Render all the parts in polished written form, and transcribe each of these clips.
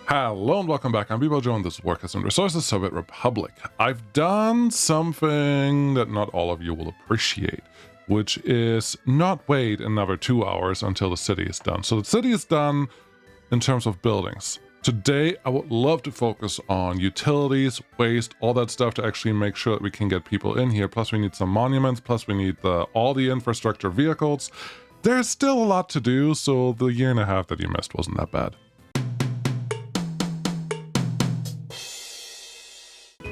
Hello and welcome back. I'm Joe and this is Workers and Resources Soviet Republic. I've done something that not all of you will appreciate, which is not wait another 2 hours until the city is done. So the city is done in terms of buildings. Today, I would love to focus on utilities, waste, all that stuff to actually make sure that we can get people in here. Plus we need some monuments, plus we need all the infrastructure vehicles. There's still a lot to do, so the year and a half that you missed wasn't that bad.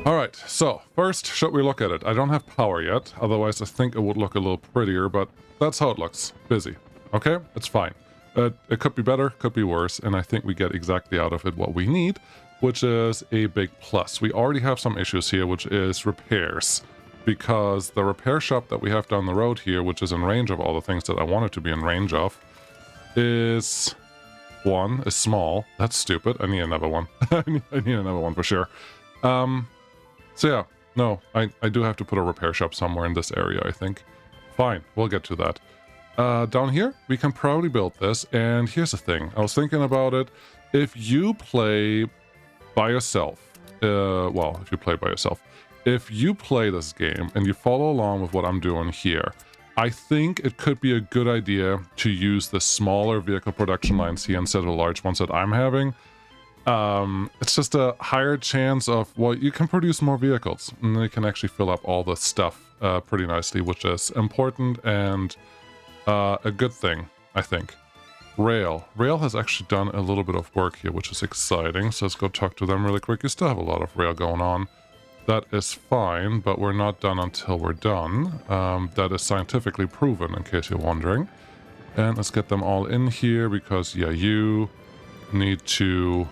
Alright, so first, should we look at it? I don't have power yet, otherwise I think it would look a little prettier, but that's how it looks. Busy. Okay? It's fine. It could be better, could be worse, and I think we get exactly out of it what we need, which is a big plus. We already have some issues here, which is repairs, because the repair shop that we have down the road here, which is in range of all the things that I want it to be in range of, is small. That's stupid. I need another one. I need another one for sure. So yeah, no, I do have to put a repair shop somewhere in this area, I think. Fine, we'll get to that. Down here, we can probably build this, and here's the thing. I was thinking about it. If you play by yourself, if you play this game and you follow along with what I'm doing here, I think it could be a good idea to use the smaller vehicle production lines here instead of the large ones that I'm having. It's just a higher chance of, well, you can produce more vehicles and they can actually fill up all the stuff pretty nicely, which is important and a good thing, I think. Rail has actually done a little bit of work here, which is exciting, so let's go talk to them really quick. You still have a lot of rail going on. That is fine, but we're not done until we're done. That is scientifically proven, in case you're wondering. And let's get them all in here because, yeah, you need to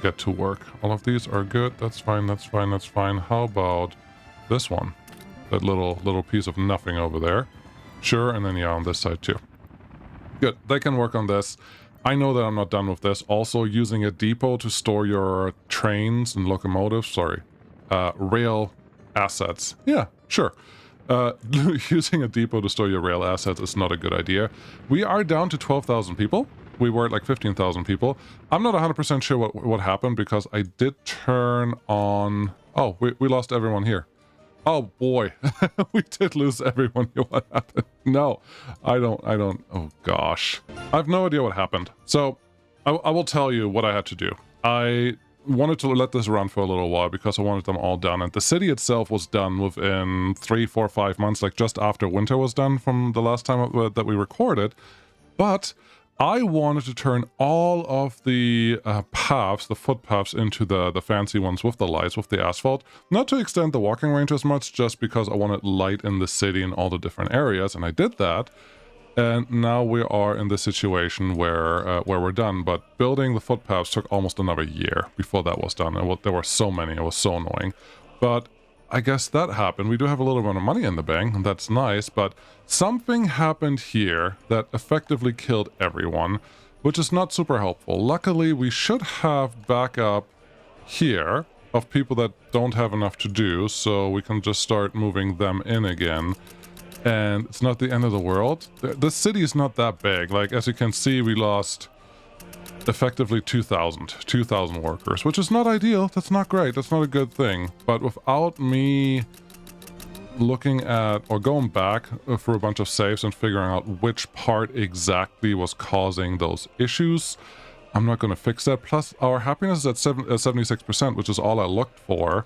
get to work. All of these are good. That's fine. That's fine. That's fine. How about this one? That little piece of nothing over there. Sure. And then yeah, on this side too. Good. They can work on this. I know that I'm not done with this. Also using a depot to store your trains and locomotives. Rail assets. Yeah, sure. Using a depot to store your rail assets is not a good idea. We are down to 12,000 people. We were at like 15,000 people. I'm not 100% sure what happened because I did turn on... Oh, we lost everyone here. Oh boy, we did lose everyone here. What happened? No, I don't... Oh gosh. I have no idea what happened. So, I will tell you what I had to do. I wanted to let this run for a little while because I wanted them all done. And the city itself was done within 3, 4, 5 months, like just after winter was done from the last time that we recorded. But I wanted to turn all of the paths, the footpaths, into the fancy ones with the lights, with the asphalt. Not to extend the walking range as much, just because I wanted light in the city in all the different areas, and I did that. And now we are in the situation where we're done. But building the footpaths took almost another year before that was done. And there were so many, it was so annoying. But I guess that happened. We do have a little bit of money in the bank, and that's nice, but something happened here that effectively killed everyone, which is not super helpful. Luckily, we should have backup here of people that don't have enough to do, so we can just start moving them in again. And it's not the end of the world. The city is not that big. Like, as you can see, we lost effectively 2,000 workers, which is not ideal. That's not great. That's not a good thing. But without me looking at or going back for a bunch of saves and figuring out which part exactly was causing those issues, I'm not going to fix that. Plus, our happiness is at 76%, which is all I looked for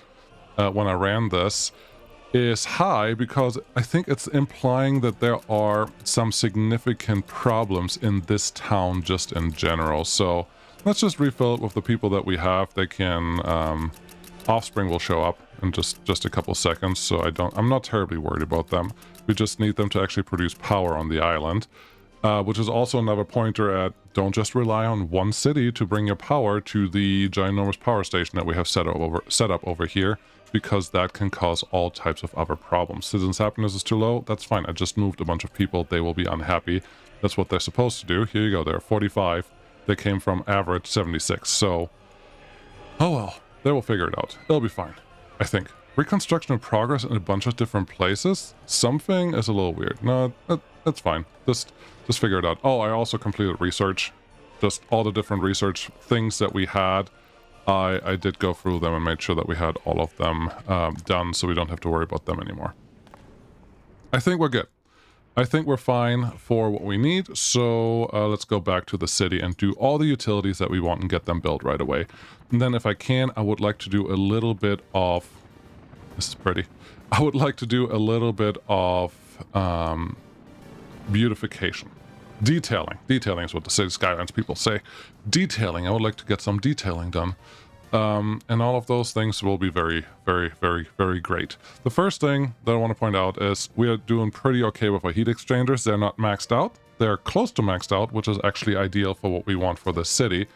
when I ran this, is high because I think it's implying that there are some significant problems in this town just in general. So let's just refill it with the people that we have. They can offspring will show up in just a couple seconds, so I'm not terribly worried about them. We just need them to actually produce power on the island, which is also another pointer at don't just rely on one city to bring your power to the ginormous power station that we have set up over here, because that can cause all types of other problems. Citizens' happiness is too low. That's fine. I just moved a bunch of people. They will be unhappy. That's what they're supposed to do. Here you go. They're 45. They came from average 76. So, oh well. They will figure it out. It'll be fine, I think. Reconstruction in progress in a bunch of different places? Something is a little weird. No, that's fine. Just figure it out. Oh, I also completed research. just all the different research things that we had. I did go through them and made sure that we had all of them done, so we don't have to worry about them anymore. I think we're good. I think we're fine for what we need, so let's go back to the city and do all the utilities that we want and get them built right away. And then if I can, I would like to do a little bit of... This is pretty. I would like to do a little bit of beautification. Detailing. Detailing is what the City Skylines people say. Detailing. I would like to get some detailing done. And all of those things will be very, very, very, very great. The first thing that I want to point out is we are doing pretty okay with our heat exchangers. They're not maxed out. They're close to maxed out, which is actually ideal for what we want for the city.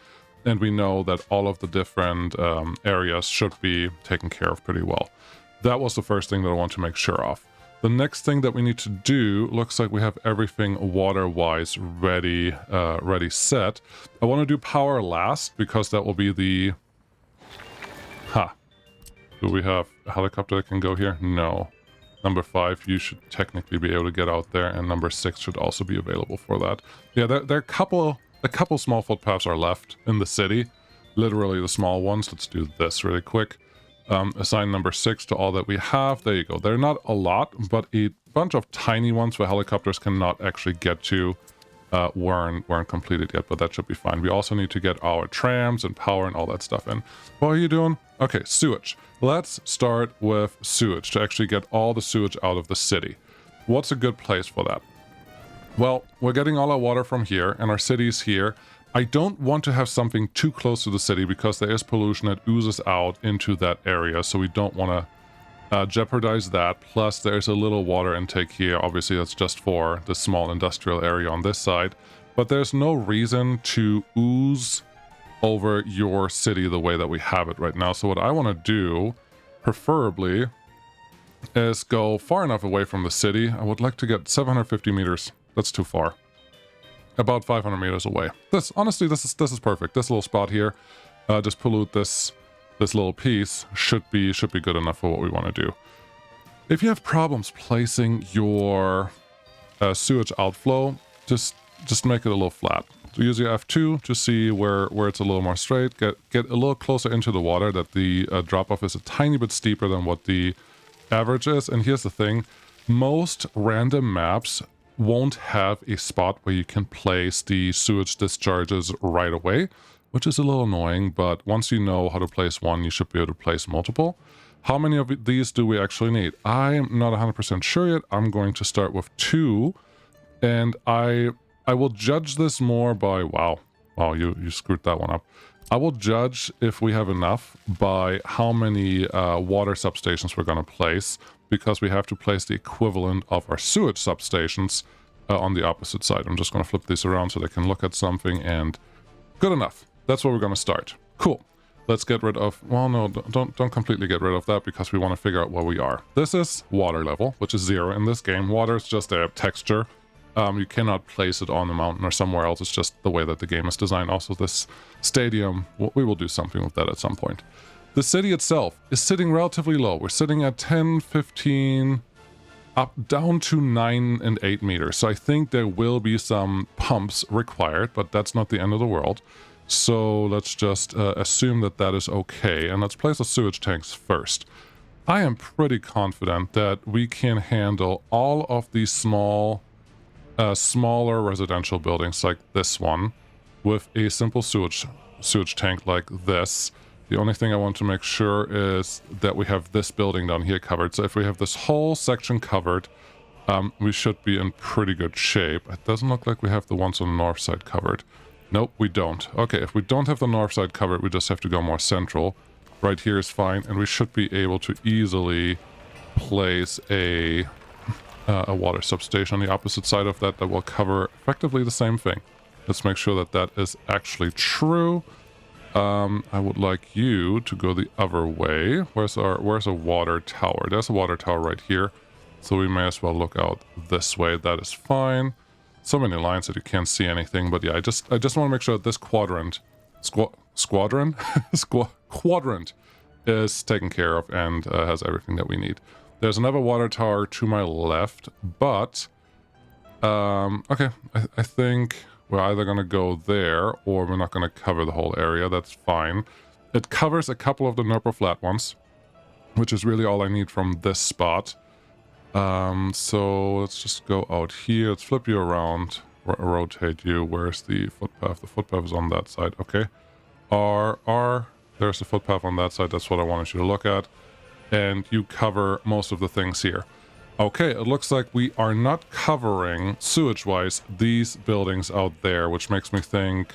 And we know that all of the different areas should be taken care of pretty well. That was the first thing that I want to make sure of. The next thing that we need to do, looks like we have everything water-wise ready set. I want to do power last because that will be the... Do we have a helicopter that can go here? No. Number 5, you should technically be able to get out there, and number 6 should also be available for that. Yeah, there are a couple small footpaths are left in the city. Literally the small ones. Let's do this really quick. Assign number 6 to all that we have. There you go. They're not a lot, but a bunch of tiny ones where helicopters cannot actually get to weren't completed yet, but that should be fine. We also need to get our trams and power and all that stuff in. What are you doing? Okay, sewage. Let's start with sewage to actually get all the sewage out of the city. What's a good place for that? Well, we're getting all our water from here, and our city's here. I don't want to have something too close to the city because there is pollution that oozes out into that area, so we don't want to jeopardize that. Plus, there's a little water intake here. Obviously, that's just for the small industrial area on this side. But there's no reason to ooze over your city the way that we have it right now. So what I want to do, preferably, is go far enough away from the city. I would like to get 750 meters. That's too far. About 500 meters away. Honestly, this is perfect. This little spot here, just pollute this little piece should be good enough for what we want to do. If you have problems placing your sewage outflow, just make it a little flat. So use your F2 to see where it's a little more straight. Get a little closer into the water, that the drop-off is a tiny bit steeper than what the average is. And here's the thing. Most random maps won't have a spot where you can place the sewage discharges right away, which is a little annoying, but once you know how to place one, you should be able to place multiple. How many of these do we actually need? I'm not 100% sure yet. I'm going to start with 2, and I will judge this more by... Wow, you screwed that one up. I will judge if we have enough by how many water substations we're going to place, because we have to place the equivalent of our sewage substations on the opposite side. I'm just going to flip these around so they can look at something, and good enough. That's where we're going to start. Cool. Let's get rid of... Well, no, don't completely get rid of that, because we want to figure out where we are. This is water level, which is 0 in this game. Water is just a texture. You cannot place it on the mountain or somewhere else. It's just the way that the game is designed. Also, this stadium, we will do something with that at some point. The city itself is sitting relatively low. We're sitting at 10, 15, up down to 9 and 8 meters. So I think there will be some pumps required, but that's not the end of the world. So let's just assume that that is okay. And let's place the sewage tanks first. I am pretty confident that we can handle all of these smaller residential buildings like this one with a simple sewage tank like this. The only thing I want to make sure is that we have this building down here covered. So if we have this whole section covered, we should be in pretty good shape. It doesn't look like we have the ones on the north side covered. Nope, we don't. Okay, if we don't have the north side covered, we just have to go more central. Right here is fine, and we should be able to easily place a water substation on the opposite side of that will cover effectively the same thing. Let's make sure that that is actually true. I would like you to go the other way. Where's a water tower? There's a water tower right here. So we may as well look out this way. That is fine. So many lines that you can't see anything. But yeah, I just want to make sure that this quadrant is taken care of and has everything that we need. There's another water tower to my left, but okay, I think We're either going to go there or we're not going to cover the whole area. That's fine. It covers a couple of the Nerpo flat ones, which is really all I need from this spot. So let's just go out here. Let's flip you around, rotate you. Where's the footpath? The footpath is on that side. Okay. R. There's the footpath on that side. That's what I wanted you to look at. And you cover most of the things here. Okay, it looks like we are not covering, sewage-wise, these buildings out there, which makes me think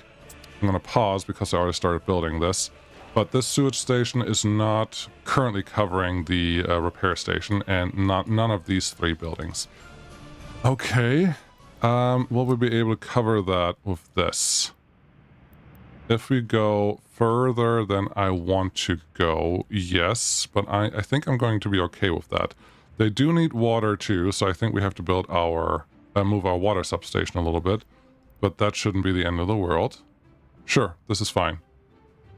I'm going to pause because I already started building this. But this sewage station is not currently covering the repair station, and none of these 3 buildings. Okay, will we be able to cover that with this? If we go further than I want to go, yes, but I think I'm going to be okay with that. They do need water too, so I think we have to build our, move our water substation a little bit, but that shouldn't be the end of the world. Sure, this is fine.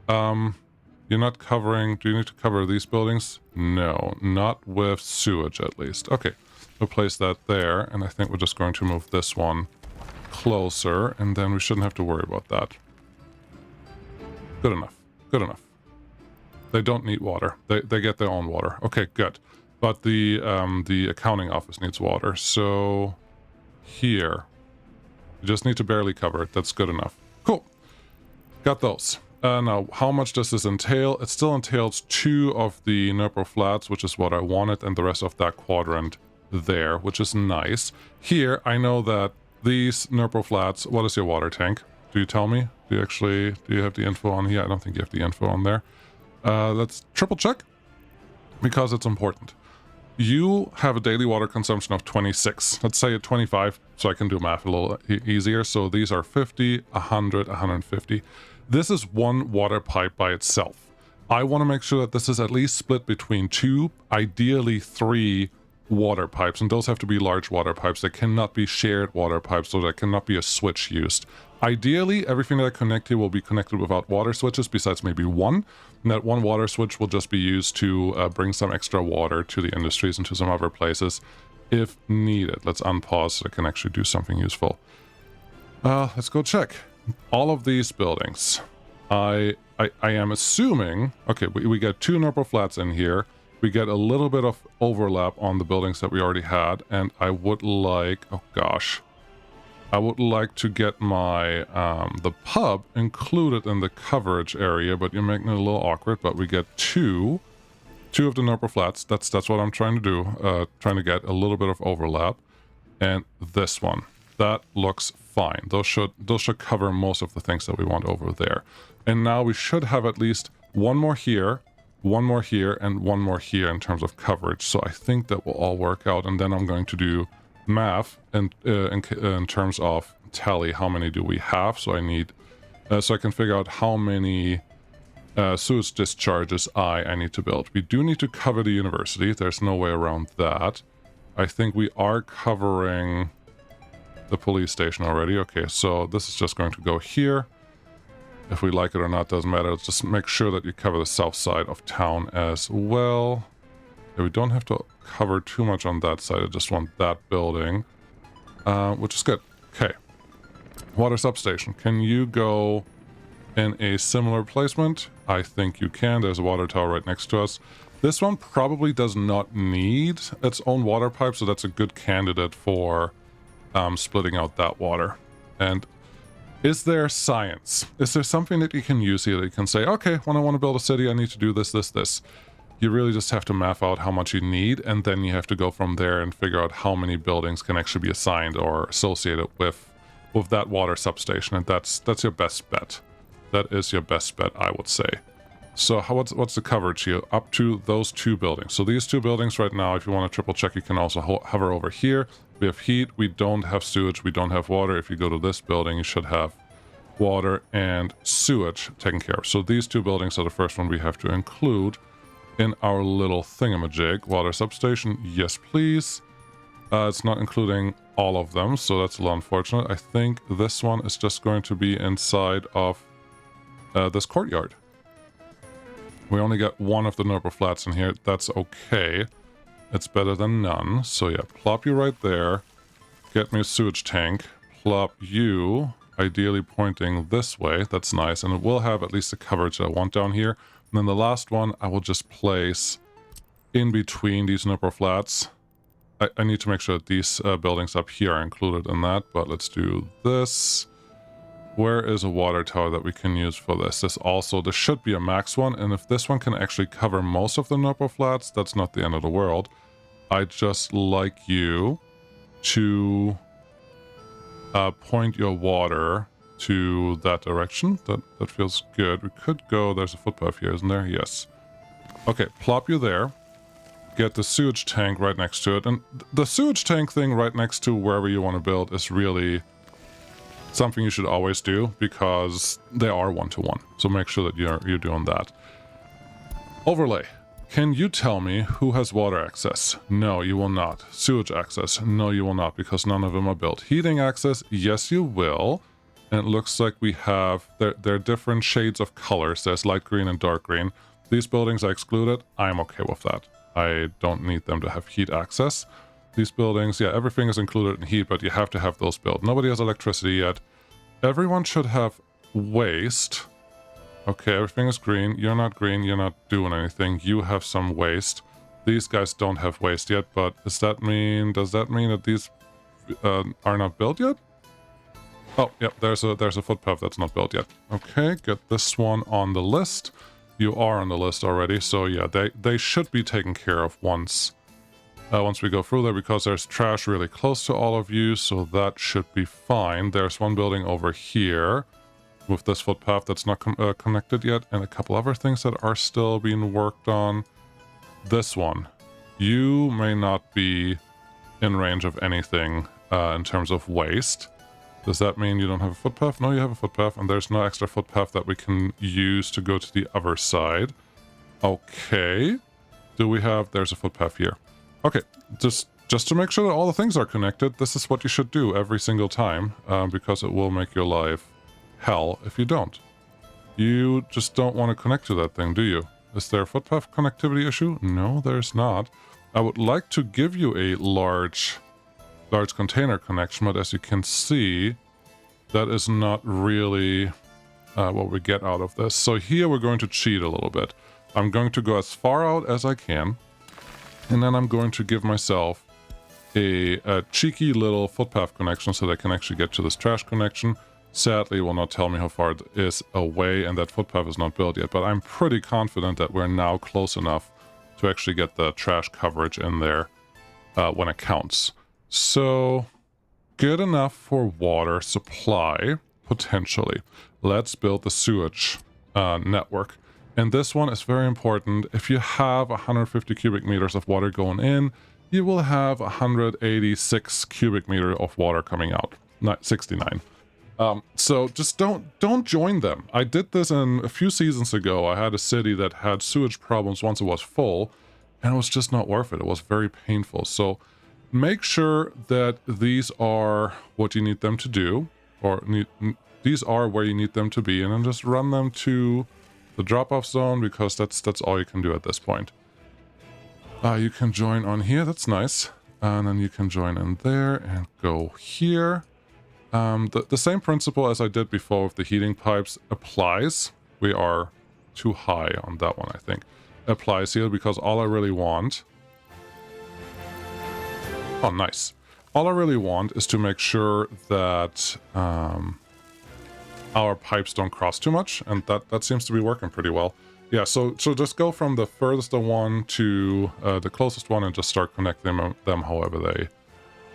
You're not covering, do you need to cover these buildings? No, not with sewage at least. Okay, we'll place that there, and I think we're just going to move this one closer, and then we shouldn't have to worry about that. Good enough. Good enough. They don't need water. They get their own water. Okay, good. But the accounting office needs water. So here, you just need to barely cover it. That's good enough. Cool. Got those. Now, how much does this entail? It still entails 2 of the Nerpo flats, which is what I wanted, and the rest of that quadrant there, which is nice. Here, I know that these Nerpo flats. What is your water tank? Do you tell me? Do you have the info on here? I don't think you have the info on there. Let's triple check because it's important. You have a daily water consumption of 26. Let's say at 25, so I can do math a little easier. So these are 50, 100, 150. This is 1 water pipe by itself. I want to make sure that this is at least split between 2, ideally 3 water pipes, and those have to be large water pipes. They cannot be shared water pipes, so there cannot be a switch used. Ideally, everything that I connect here will be connected without water switches, besides maybe 1. And that 1 water switch will just be used to bring some extra water to the industries and to some other places if needed. Let's unpause so I can actually do something useful. Let's go check. All of these buildings. I am assuming... Okay, we get 2 Nerpo flats in here. We get a little bit of overlap on the buildings that we already had, and I would like... Oh gosh. I would like to get my the pub included in the coverage area, but you're making it a little awkward. But we get two of the Nerpo flats. That's what I'm trying to do. Trying to get a little bit of overlap, and this one that looks fine. Those should cover most of the things that we want over there. And now we should have at least 1 more here, 1 more here, and 1 more here in terms of coverage. So I think that will all work out. And then I'm going to do math in terms of tally. How many do we have? So I need, so I can figure out how many sewage discharges I need to build. We do need to cover the university. There's no way around that. I think we are covering the police station already. Okay, so this is just going to go here. If we like it or not, doesn't matter. Let's just make sure that you cover the south side of town as well. Yeah, we don't have to cover too much on that side. I just want that building, which is good. Okay. Water substation. Can you go in a similar placement? I think you can. There's a water tower right next to us. This one probably does not need its own water pipe, so that's a good candidate for splitting out that water. And is there science? Is there something that you can use here that you can say, okay, when I want to build a city, I need to do this, this, this. You really just have to map out how much you need, and then you have to go from there and figure out how many buildings can actually be assigned or associated with that water substation, and that's your best bet. That is your best bet, I would say. So what's the coverage here? Up to those 2 buildings. So these 2 buildings right now, if you want to triple check, you can also hover over here. We have heat, we don't have sewage, we don't have water. If you go to this building, you should have water and sewage taken care of. So these 2 buildings are the first one we have to include in our little thingamajig. Water substation, yes please. It's not including all of them, so that's a little unfortunate. I think this one is just going to be inside of this courtyard. We only got 1 of the Nerpo flats in here. That's okay. It's better than none. So yeah, plop you right there. Get me a sewage tank. Plop you ideally pointing this way. That's nice, and it will have at least the coverage that I want down here. And then the last one I will just place in between these nipple flats. I need to make sure that these buildings up here are included in that, but let's do this. Where is a water tower that we can use for this? This should be a max one, and if this one can actually cover most of the nipple flats, that's not the end of the world. I'd just like you to point your water to that direction. That feels good. We could go, there's a footpath here, isn't there? Yes. Okay, plop you there. Get the sewage tank right next to it. And the sewage tank thing right next to wherever you want to build is really something you should always do, because they are one-to-one. So make sure that you're doing that. Overlay. Can you tell me who has water access? No, you will not. Sewage access? No, you will not, because none of them are built. Heating access? Yes, you will. And it looks like we have... There are different shades of colors. There's light green and dark green. These buildings are excluded. I'm okay with that. I don't need them to have heat access. These buildings, yeah, everything is included in heat, but you have to have those built. Nobody has electricity yet. Everyone should have waste. Okay, everything is green. You're not green. You're not doing anything. You have some waste. These guys don't have waste yet, but does that mean that these are not built yet? Oh, yep, there's a footpath that's not built yet. Okay, get this one on the list. You are on the list already, so yeah, they should be taken care of once we go through there, because there's trash really close to all of you, so that should be fine. There's one building over here with this footpath that's not connected yet, and a couple other things that are still being worked on. This one, you may not be in range of anything in terms of waste. Does that mean you don't have a footpath? No, you have a footpath, and there's no extra footpath that we can use to go to the other side. Okay. There's a footpath here. Okay, just to make sure that all the things are connected, this is what you should do every single time, because it will make your life hell if you don't. You just don't want to connect to that thing, do you? Is there a footpath connectivity issue? No, there's not. I would like to give you a large container connection, but as you can see, that is not really what we get out of this. So here we're going to cheat a little bit. I'm going to go as far out as I can, and then I'm going to give myself a cheeky little footpath connection so that I can actually get to this trash connection. Sadly, it will not tell me how far it is away, and that footpath is not built yet, but I'm pretty confident that we're now close enough to actually get the trash coverage in there when it counts. So, good enough for water supply, potentially. Let's build the sewage network. And this one is very important. If you have 150 cubic meters of water going in, you will have 186 cubic meter of water coming out. Not 69. So just don't join them. I did this a few seasons ago. I had a city that had sewage problems once it was full, and it was just not worth it. It was very painful. So make sure that these are what you need them to do, or these are where you need them to be, and then just run them to the drop-off zone, because that's all you can do at this point. You can join on here, that's nice. And then you can join in there and go here. The same principle as I did before with the heating pipes applies. We are too high on that one, I think. Applies here, because all I really want... Oh, nice. All I really want is to make sure that our pipes don't cross too much, and that seems to be working pretty well. Yeah, so just go from the furthest one to the closest one and just start connecting them however they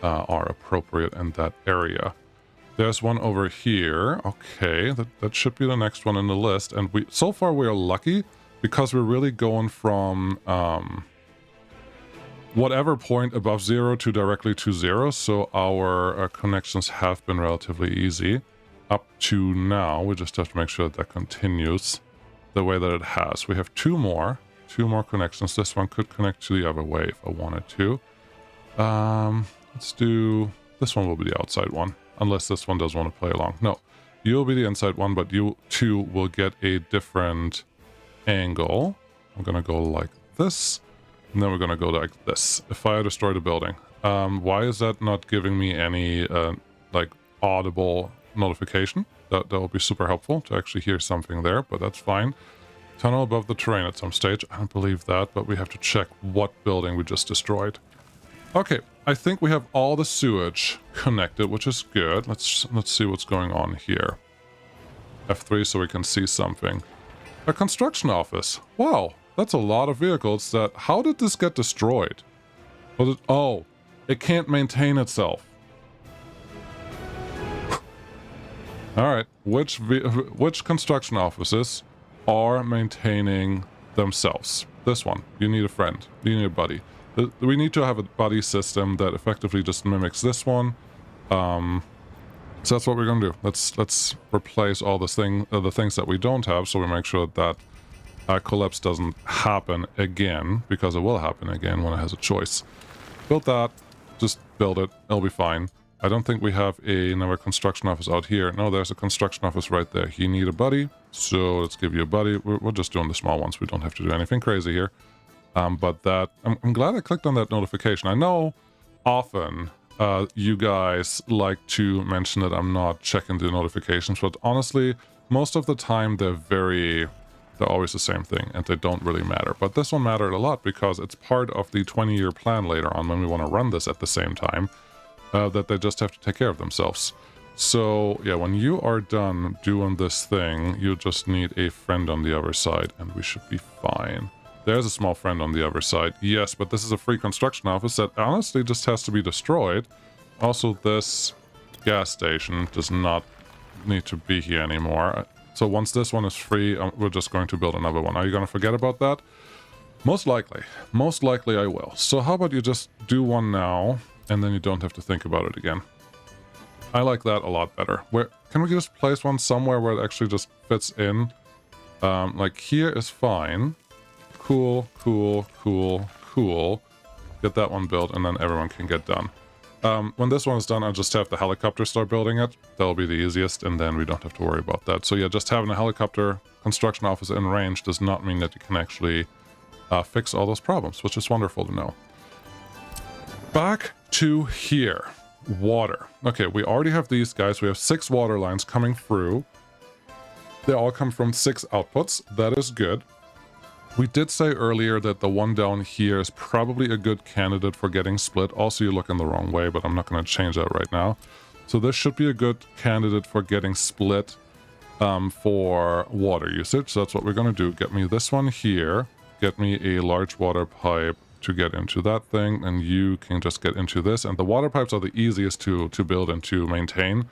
are appropriate in that area. There's one over here. Okay, that should be the next one in the list. And so far we are lucky, because we're really going from whatever point above 0 to directly to 0. So our connections have been relatively easy up to now. We just have to make sure that continues the way that it has. We have two more connections. This one could connect to the other way if I wanted to. Let's do... This one will be the outside one, unless this one does want to play along. No, you'll be the inside one, but you two will get a different angle. I'm gonna go like this, and then we're gonna go like this. If I destroy the building, why is that not giving me any like audible notification. That will be super helpful to actually hear something there, but that's fine. Tunnel above the terrain at some stage. I don't believe that, but we have to check what building we just destroyed. Okay, I think we have all the sewage connected, which is good. Let's see what's going on here. F3 so we can see something. A construction office. Wow, that's a lot of vehicles that... How did this get destroyed? Was it... Oh, it can't maintain itself. Alright, which construction offices are maintaining themselves? This one. You need a friend. You need a buddy. We need to have a buddy system that effectively just mimics this one. So that's what we're going to do. Let's replace all the things that we don't have, so we make sure that collapse doesn't happen again, because it will happen again when it has a choice. Build that. Just build it. It'll be fine. I don't think we have another construction office out here. No, there's a construction office right there. You need a buddy, so let's give you a buddy. We're just doing the small ones. We don't have to do anything crazy here. But that... I'm glad I clicked on that notification. I know often you guys like to mention that I'm not checking the notifications, but honestly, most of the time they're always the same thing, and they don't really matter. But this one mattered a lot because it's part of the 20-year plan later on when we want to run this at the same time. That they just have to take care of themselves. So, yeah, when you are done doing this thing, you just need a friend on the other side, and we should be fine. There's a small friend on the other side. Yes, but this is a free construction office that honestly just has to be destroyed. Also, this gas station does not need to be here anymore. So once this one is free, we're just going to build another one. Are you going to forget about that? Most likely. Most likely I will. So how about you just do one now, and then you don't have to think about it again. I like that a lot better. Can we just place one somewhere where it actually just fits in? Like here is fine. Cool, cool, cool, cool. Get that one built, and then everyone can get done. When this one is done, I'll just have the helicopter start building it. That'll be the easiest, and then we don't have to worry about that. So yeah, just having a helicopter construction office in range does not mean that you can actually fix all those problems, which is wonderful to know. Back to here. Water. Okay, we already have these guys. We have 6 water lines coming through. They all come from 6 outputs. That is good. We did say earlier that the one down here is probably a good candidate for getting split. Also, you're looking the wrong way, but I'm not going to change that right now. So this should be a good candidate for getting split for water usage. So that's what we're going to do. Get me this one here. Get me a large water pipe to get into that thing, and you can just get into this. And the water pipes are the easiest to build and to maintain.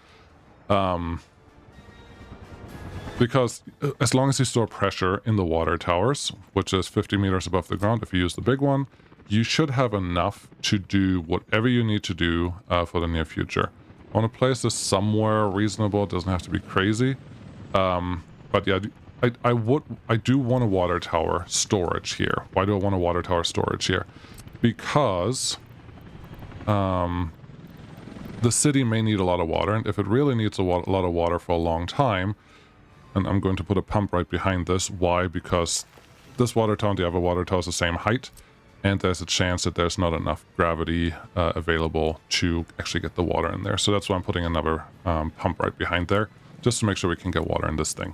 Because as long as you store pressure in the water towers, which is 50 meters above the ground, if you use the big one, you should have enough to do whatever you need to do for the near future. I want to place this somewhere reasonable. It doesn't have to be crazy. But yeah, I do want a water tower storage here. Why do I want a water tower storage here? Because the city may need a lot of water, and if it really needs a lot of water for a long time, and I'm going to put a pump right behind this. Why? Because this water tower and the other water tower is the same height, and there's a chance that there's not enough gravity available to actually get the water in there. So that's why I'm putting another pump right behind there, just to make sure we can get water in this thing.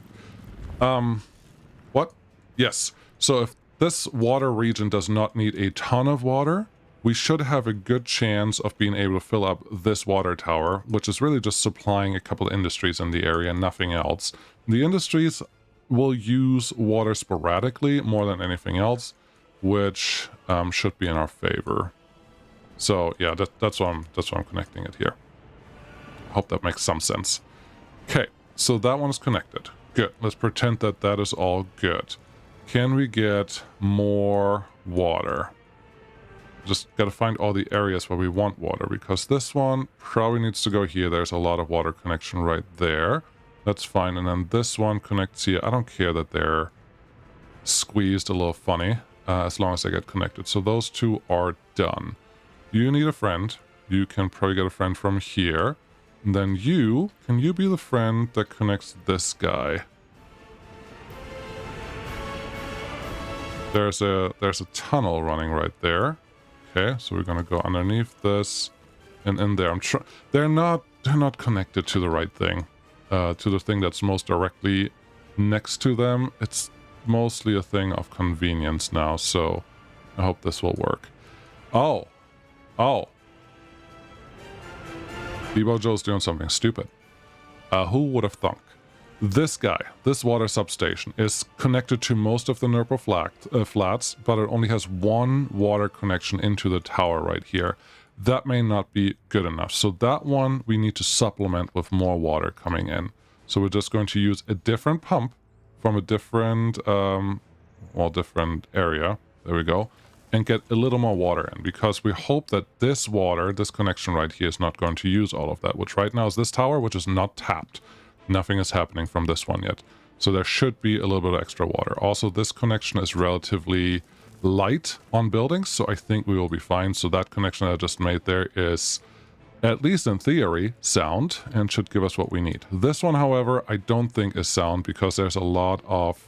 What? Yes. So if this water region does not need a ton of water, we should have a good chance of being able to fill up this water tower, which is really just supplying a couple of industries in the area, nothing else. The industries will use water sporadically more than anything else, which should be in our favor. So yeah, that's why I'm connecting it here. Hope that makes some sense. Okay, so that one is connected. Good. Let's pretend that that is all good. Can we get more water? Just got to find all the areas where we want water, because this one probably needs to go here. There's a lot of water connection right there. That's fine. And then this one connects here. I don't care that they're squeezed a little funny, as long as they get connected. So those two are done. You need a friend. You can probably get a friend from here. And then can you be the friend that connects this guy? There's a tunnel running right there. Okay, so we're gonna go underneath this and in there. They're not connected to the right thing. to the thing that's most directly next to them. It's mostly a thing of convenience now, so I hope this will work. Oh. Debo Joe's doing something stupid. Who would have thunk? This guy, this water substation, is connected to most of the NERPO flats, but it only has one water connection into the tower right here. That may not be good enough. So that one we need to supplement with more water coming in. So we're just going to use a different pump from a different, different area. There we go. And get a little more water in, because we hope that this water, this connection right here, is not going to use all of that, which right now is this tower, which is not tapped. Nothing is happening from this one yet. So there should be a little bit of extra water. Also, this connection is relatively light on buildings, so I think we will be fine. So that connection I just made there is, at least in theory, sound and should give us what we need. This one, however, I don't think is sound, because there's a lot of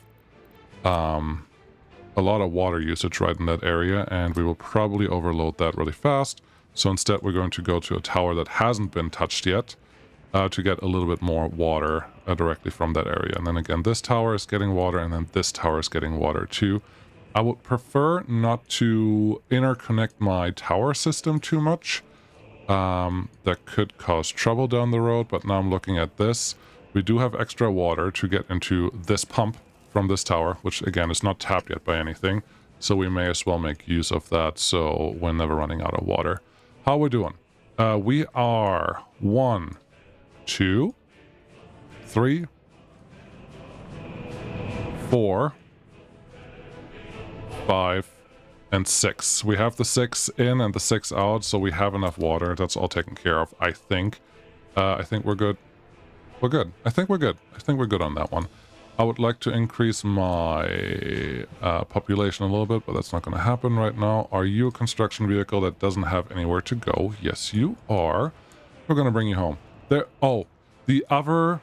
water usage right in that area, and we will probably overload that really fast. So instead we're going to go to a tower that hasn't been touched yet to get a little bit more water directly from that area. And then again, this tower is getting water, and then this tower is getting water too. I would prefer not to interconnect my tower system too much. That could cause trouble down the road, but now I'm looking at this. We do have extra water to get into this pump from this tower, which again is not tapped yet by anything, so we may as well make use of that, so we're never running out of water. How are we doing? We are 1, 2, 3, 4, 5, and 6. We have the 6 in and the 6 out, so we have enough water. That's all taken care of, I think. I think we're good. We're good. I think we're good. I think we're good on that one. I would like to increase my population a little bit, but that's not going to happen right now. Are you a construction vehicle that doesn't have anywhere to go? Yes, you are. We're going to bring you home. There. Oh, the other...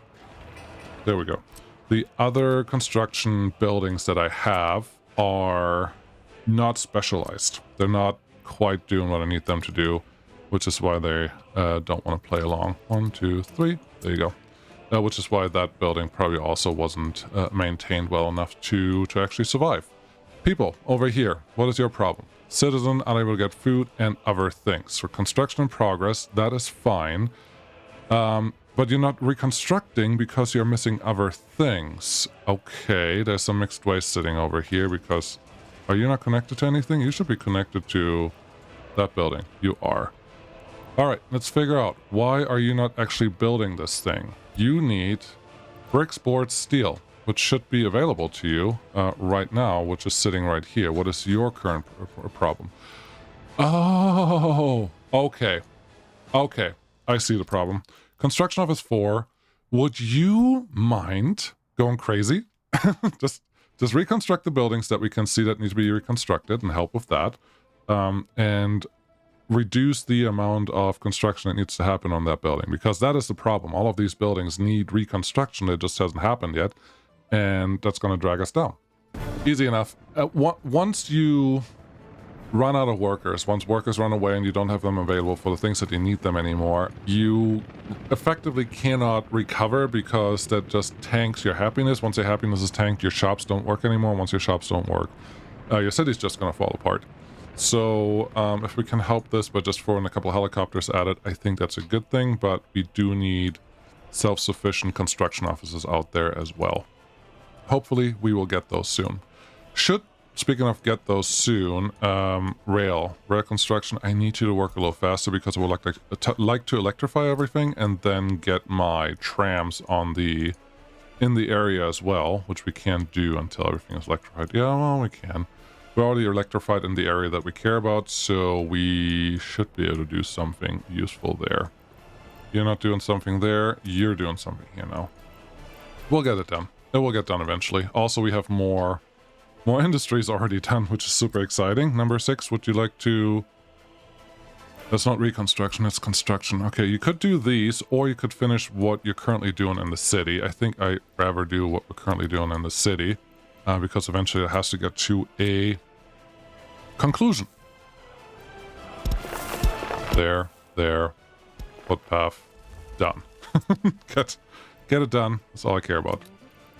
There we go. The other construction buildings that I have are not specialized. They're not quite doing what I need them to do, which is why they don't want to play along. 1, 2, 3. There you go. Which is why that building probably also wasn't maintained well enough to actually survive. People, over here, what is your problem? Citizen, unable to get food and other things. For construction in progress, that is fine. But you're not reconstructing because you're missing other things. Okay, there's some mixed waste sitting over here because... Are you not connected to anything? You should be connected to that building. You are. Alright, let's figure out, why are you not actually building this thing? You need bricks, boards, steel, which should be available to you right now, which is sitting right here. What is your current problem? Oh, okay. Okay, I see the problem. Construction office 4, would you mind going crazy? Just reconstruct the buildings that we can see that need to be reconstructed and help with that. And reduce the amount of construction that needs to happen on that building, because that is the problem. All of these buildings need reconstruction. It just hasn't happened yet, and that's going to drag us down. Easy enough. Once you run out of workers, once workers run away and you don't have them available for the things that you need them anymore, you effectively cannot recover, because that just tanks your happiness. Once your happiness is tanked, your shops don't work anymore. Once your shops don't work, your city's just going to fall apart. So if we can help this by just throwing a couple of helicopters at it, I think that's a good thing, but we do need self-sufficient construction offices out there as well. Hopefully we will get those soon. Speaking of get those soon, rail construction, I need you to work a little faster, because I would like to electrify everything and then get my trams in the area as well, which we can't do until everything is electrified. Yeah, well, we can. We're already electrified in the area that we care about, so we should be able to do something useful there. You're not doing something there, you're doing something here now. We'll get it done. It will get done eventually. Also, we have more industries already done, which is super exciting. Number 6, would you like to... That's not reconstruction, it's construction. Okay, you could do these, or you could finish what you're currently doing in the city. I think I'd rather do what we're currently doing in the city. Because eventually it has to get to a conclusion. There, footpath, done. Get Get it done. That's all I care about.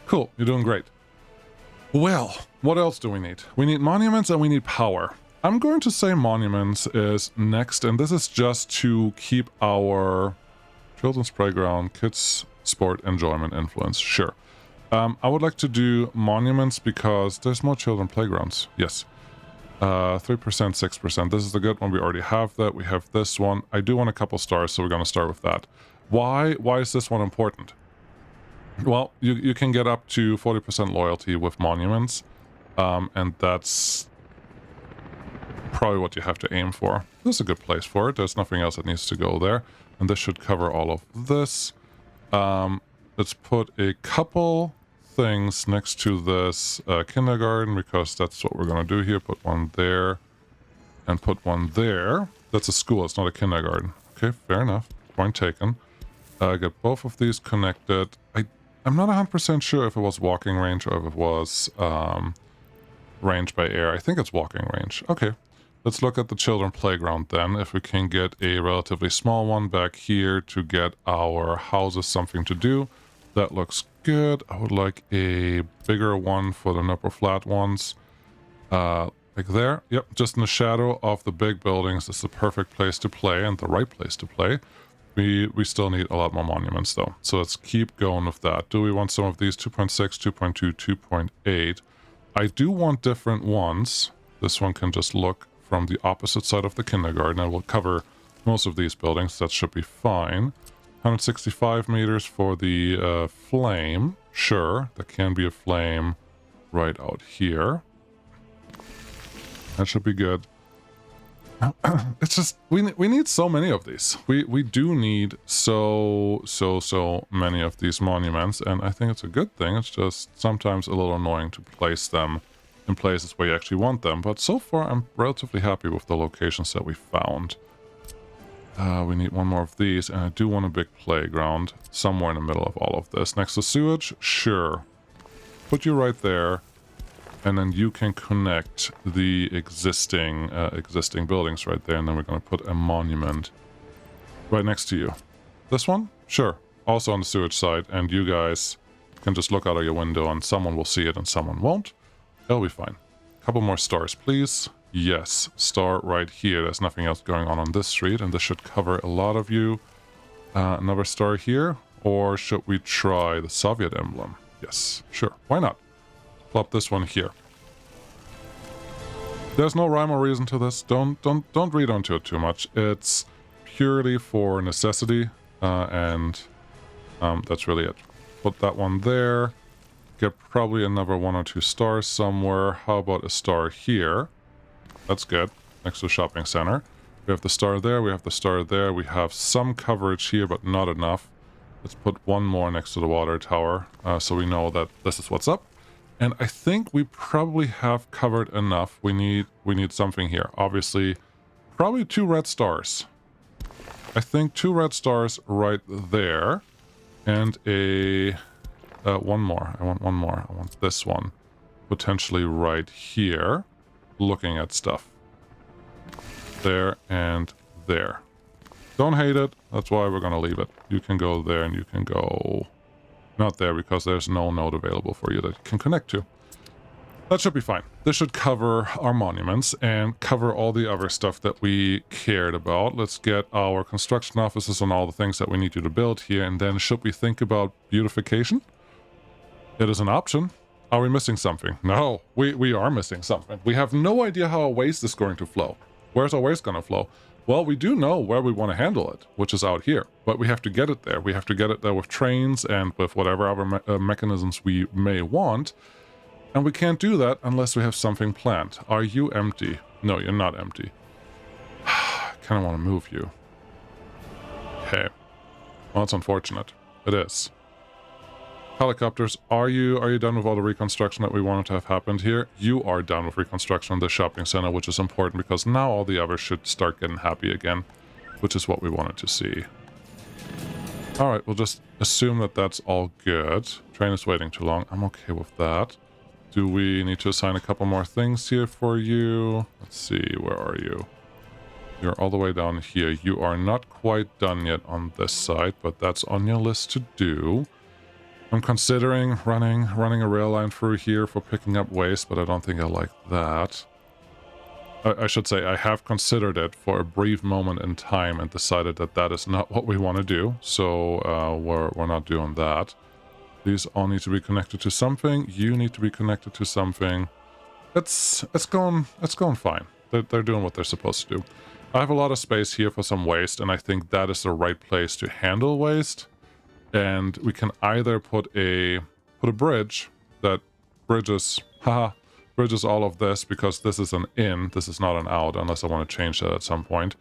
Cool. You're doing great. Well, what else do we need? We need monuments and we need power. I'm going to say monuments is next, and this is just to keep our children's playground, kids, sport, enjoyment, influence. Sure. I would like to do monuments because there's more children playgrounds. Yes. 3%, 6%. This is the good one. We already have that. We have this one. I do want a couple stars, so we're going to start with that. Why is this one important? Well, you can get up to 40% loyalty with monuments, and that's probably what you have to aim for. This is a good place for it. There's nothing else that needs to go there, and this should cover all of this. Let's put a couple things next to this kindergarten, because that's what we're going to do here. Put one there and put one there. That's a school. It's not a kindergarten. Okay, fair enough. Point taken. Get both of these connected. I'm not 100% sure if it was walking range or if it was range by air. I think it's walking range. Okay, let's look at the children playground then. If we can get a relatively small one back here to get our houses something to do. That looks good. I would like a bigger one for the upper flat ones. Like there. Yep, just in the shadow of the big buildings. It's the perfect place to play and the right place to play. We still need a lot more monuments though. So let's keep going with that. Do we want some of these? 2.6, 2.2, 2.8. I do want different ones. This one can just look from the opposite side of the kindergarten. I will cover most of these buildings. That should be fine. 165 meters for the flame. Sure, that can be a flame right out here. That should be good. It's just we need so many of these. We do need so many of these monuments, and I think it's a good thing. It's just sometimes a little annoying to place them in places where you actually want them, but so far I'm relatively happy with the locations that we found. We need one more of these, and I do want a big playground somewhere in the middle of all of this. Next to sewage? Sure. Put you right there. And then you can connect the existing buildings right there, and then we're going to put a monument right next to you. This one? Sure. Also on the sewage side, and you guys can just look out of your window, and someone will see it and someone won't. It'll be fine. Couple more stars, please. Yes, star right here. There's nothing else going on this street, and this should cover a lot of you. Another star here, or should we try the Soviet emblem? Yes, sure. Why not? Plop this one here. There's no rhyme or reason to this. Don't read onto it too much. It's purely for necessity, and that's really it. Put that one there. Get probably another 1 or 2 stars somewhere. How about a star here? That's good. Next to the shopping center. We have the star there. We have the star there. We have some coverage here, but not enough. Let's put one more next to the water tower, so we know that this is what's up. And I think we probably have covered enough. We need something here. Obviously, probably 2 red stars. I think 2 red stars right there. And a... one more. I want one more. I want this one. Potentially right here. Looking at stuff. There and there. Don't hate it. That's why we're going to leave it. You can go there and you can go... Not there, because there's no node available for you that you can connect to. That should be fine. This should cover our monuments and cover all the other stuff that we cared about. Let's get our construction offices on all the things that we need you to build here, and then should we think about beautification? It is an option. Are we missing something? No, we are missing something. We have no idea how our waste is going to flow. Where's our waste going to flow? Well, we do know where we want to handle it, which is out here. But we have to get it there. We have to get it there with trains and with whatever other mechanisms we may want. And we can't do that unless we have something planned. Are you empty? No, you're not empty. I kind of want to move you. Okay. Well, it's unfortunate. It is. Helicopters, are you done with all the reconstruction that we wanted to have happened here? You are done with reconstruction of the shopping center, which is important because now all the others should start getting happy again, which is what we wanted to see. Alright, we'll just assume that that's all good. Train is waiting too long. I'm okay with that. Do we need to assign a couple more things here for you? Let's see, where are you? You're all the way down here. You are not quite done yet on this side, but that's on your list to do. I'm considering running a rail line through here for picking up waste, but I don't think I like that. I should say I have considered it for a brief moment in time and decided that that is not what we want to do. So we're not doing that. These all need to be connected to something. You need to be connected to something. It's going fine. They're doing what they're supposed to do. I have a lot of space here for some waste, and I think that is the right place to handle waste. And we can either put a bridge that bridges all of this, because this is an in, this is not an out, unless I want to change that at some point,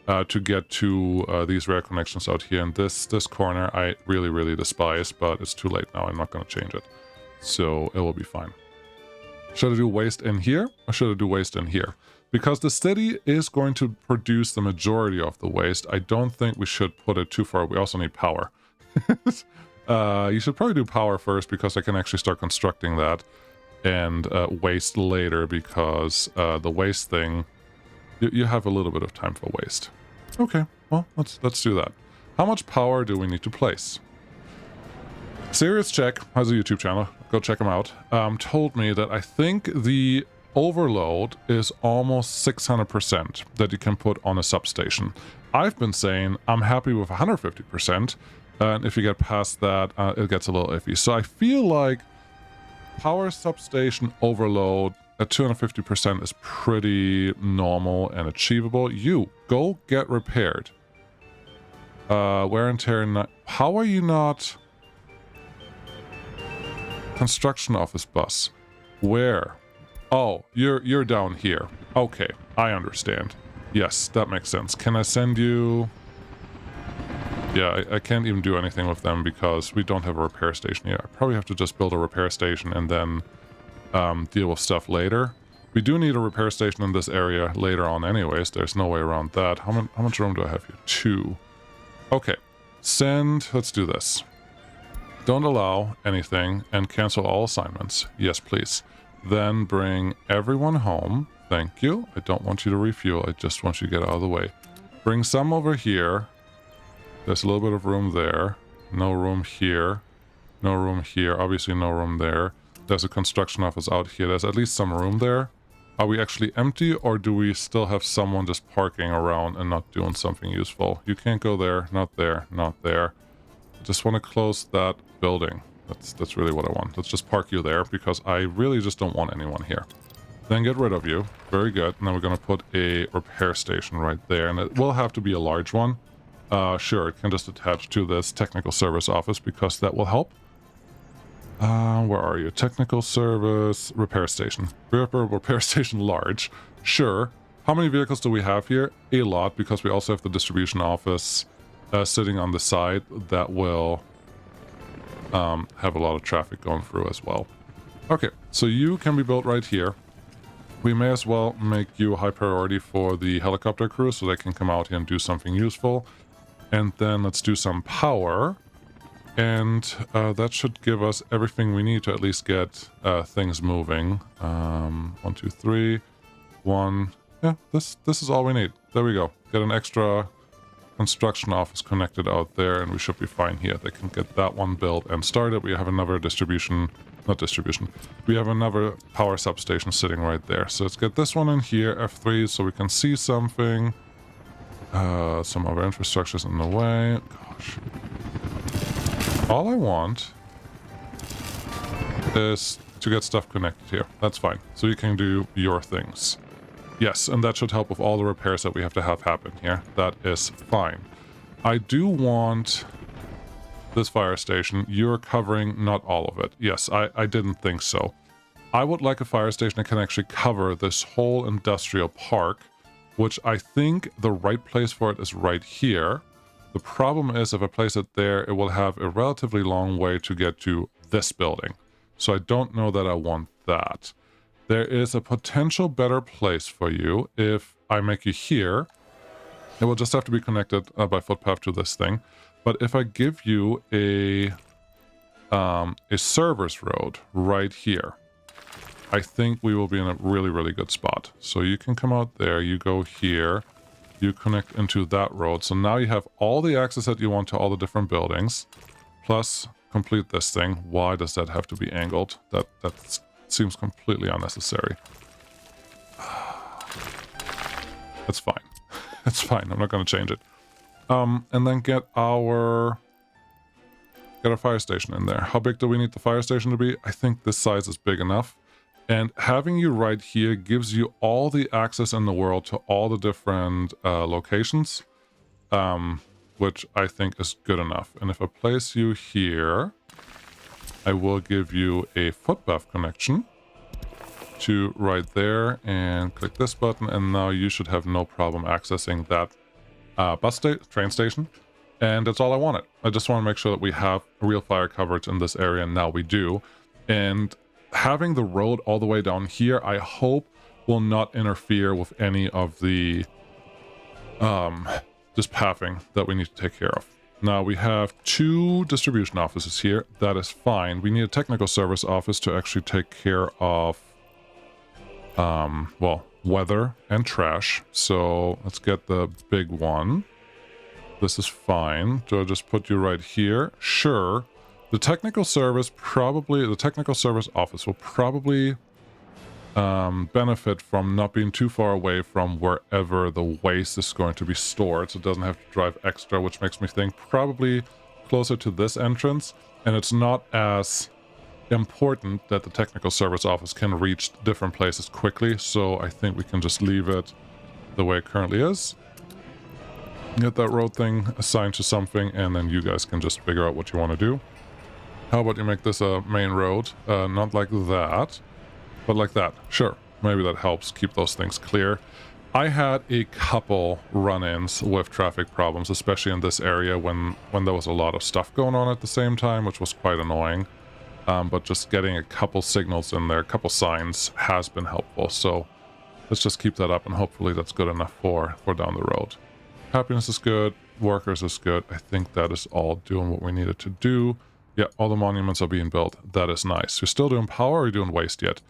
to get to these rail connections out here. And this corner I really despise, but it's too late now. I'm not going to change it, so it will be fine. Should I do waste in here, or should I do waste in here? Because the city is going to produce the majority of the waste, I don't think we should put it too far. We also need power. You should probably do power first, because I can actually start constructing that, and waste later, because the waste thing, you have a little bit of time for waste. Okay, well, let's do that. How much power do we need to place? Serious Check has a YouTube channel. Go check him out. Told me that I think the overload is almost 600% that you can put on a substation. I've been saying I'm happy with 150%, and if you get past that, it gets a little iffy. So I feel like power substation overload at 250% is pretty normal and achievable. You go get repaired. Wear and tear. How are you not? Construction office bus. Where? Oh, you're down here. Okay, I understand. Yes, that makes sense. Can I send you? Yeah, I can't even do anything with them because we don't have a repair station yet. I probably have to just build a repair station and then deal with stuff later. We do need a repair station in this area later on anyways. There's no way around that. How much room do I have here? 2. Okay. Send. Let's do this. Don't allow anything and cancel all assignments. Yes, please. Then bring everyone home. Thank you. I don't want you to refuel. I just want you to get out of the way. Bring some over here. There's a little bit of room there. No room here. No room here. Obviously no room there. There's a construction office out here. There's at least some room there. Are we actually empty, or do we still have someone just parking around and not doing something useful? You can't go there. Not there. Not there. I just want to close that building. That's really what I want. Let's just park you there, because I really just don't want anyone here. Then get rid of you. Very good. And then we're going to put a repair station right there. And it will have to be a large one. Sure, it can just attach to this technical service office, because that will help. Where are you? Technical service, repair station. Repair station large. Sure. How many vehicles do we have here? A lot, because we also have the distribution office sitting on the side that will have a lot of traffic going through as well. Okay, so you can be built right here. We may as well make you a high priority for the helicopter crew so they can come out here and do something useful. And then let's do some power. And that should give us everything we need to at least get things moving. 1, 2, 3, 1. Yeah, this is all we need. There we go. Get an extra construction office connected out there, and we should be fine here. They can get that one built and started. We have another we have another power substation sitting right there. So let's get this one in here, F3, so we can see something. Some other infrastructure's in the way. Gosh. All I want is to get stuff connected here. That's fine. So you can do your things. Yes, and that should help with all the repairs that we have to have happen here. That is fine. I do want this fire station. You're covering not all of it. Yes, I didn't think so. I would like a fire station that can actually cover this whole industrial park, which I think the right place for it is right here. The problem is, if I place it there, it will have a relatively long way to get to this building. So I don't know that I want that. There is a potential better place for you if I make you here. It will just have to be connected by footpath to this thing. But if I give you a service road right here, I think we will be in a really, really good spot. So you can come out there, you go here, you connect into that road. So now you have all the access that you want to all the different buildings, plus complete this thing. Why does that have to be angled? That seems completely unnecessary. That's fine. It's fine. I'm not going to change it. And then get our fire station in there. How big do we need the fire station to be? I think this size is big enough. And having you right here gives you all the access in the world to all the different locations, which I think is good enough. And if I place you here, I will give you a foot bath connection to right there, and click this button, and now you should have no problem accessing that train station. And that's all I wanted. I just want to make sure that we have real fire coverage in this area, and now we do. And having the road all the way down here, I hope will not interfere with any of the just pathing that we need to take care of. Now we have 2 distribution offices here. That is fine. We need a technical service office to actually take care of well, weather and trash. So let's get the big one. This is fine. Do I just put you right here? Sure. The technical service office will probably benefit from not being too far away from wherever the waste is going to be stored, so it doesn't have to drive extra, which makes me think probably closer to this entrance. And it's not as important that the technical service office can reach different places quickly, so I think we can just leave it the way it currently is. Get that road thing assigned to something, and then you guys can just figure out what you want to do. How about you make this a main road? Not like that, but like that. Sure, maybe that helps keep those things clear. I had a couple run-ins with traffic problems, especially in this area when there was a lot of stuff going on at the same time, which was quite annoying. But just getting a couple signals in there, a couple signs has been helpful. So let's just keep that up, and hopefully that's good enough for down the road. Happiness is good. Workers is good. I think that is all doing what we needed to do. Yeah, all the monuments are being built. That is nice. You're still doing power, or are you doing waste yet?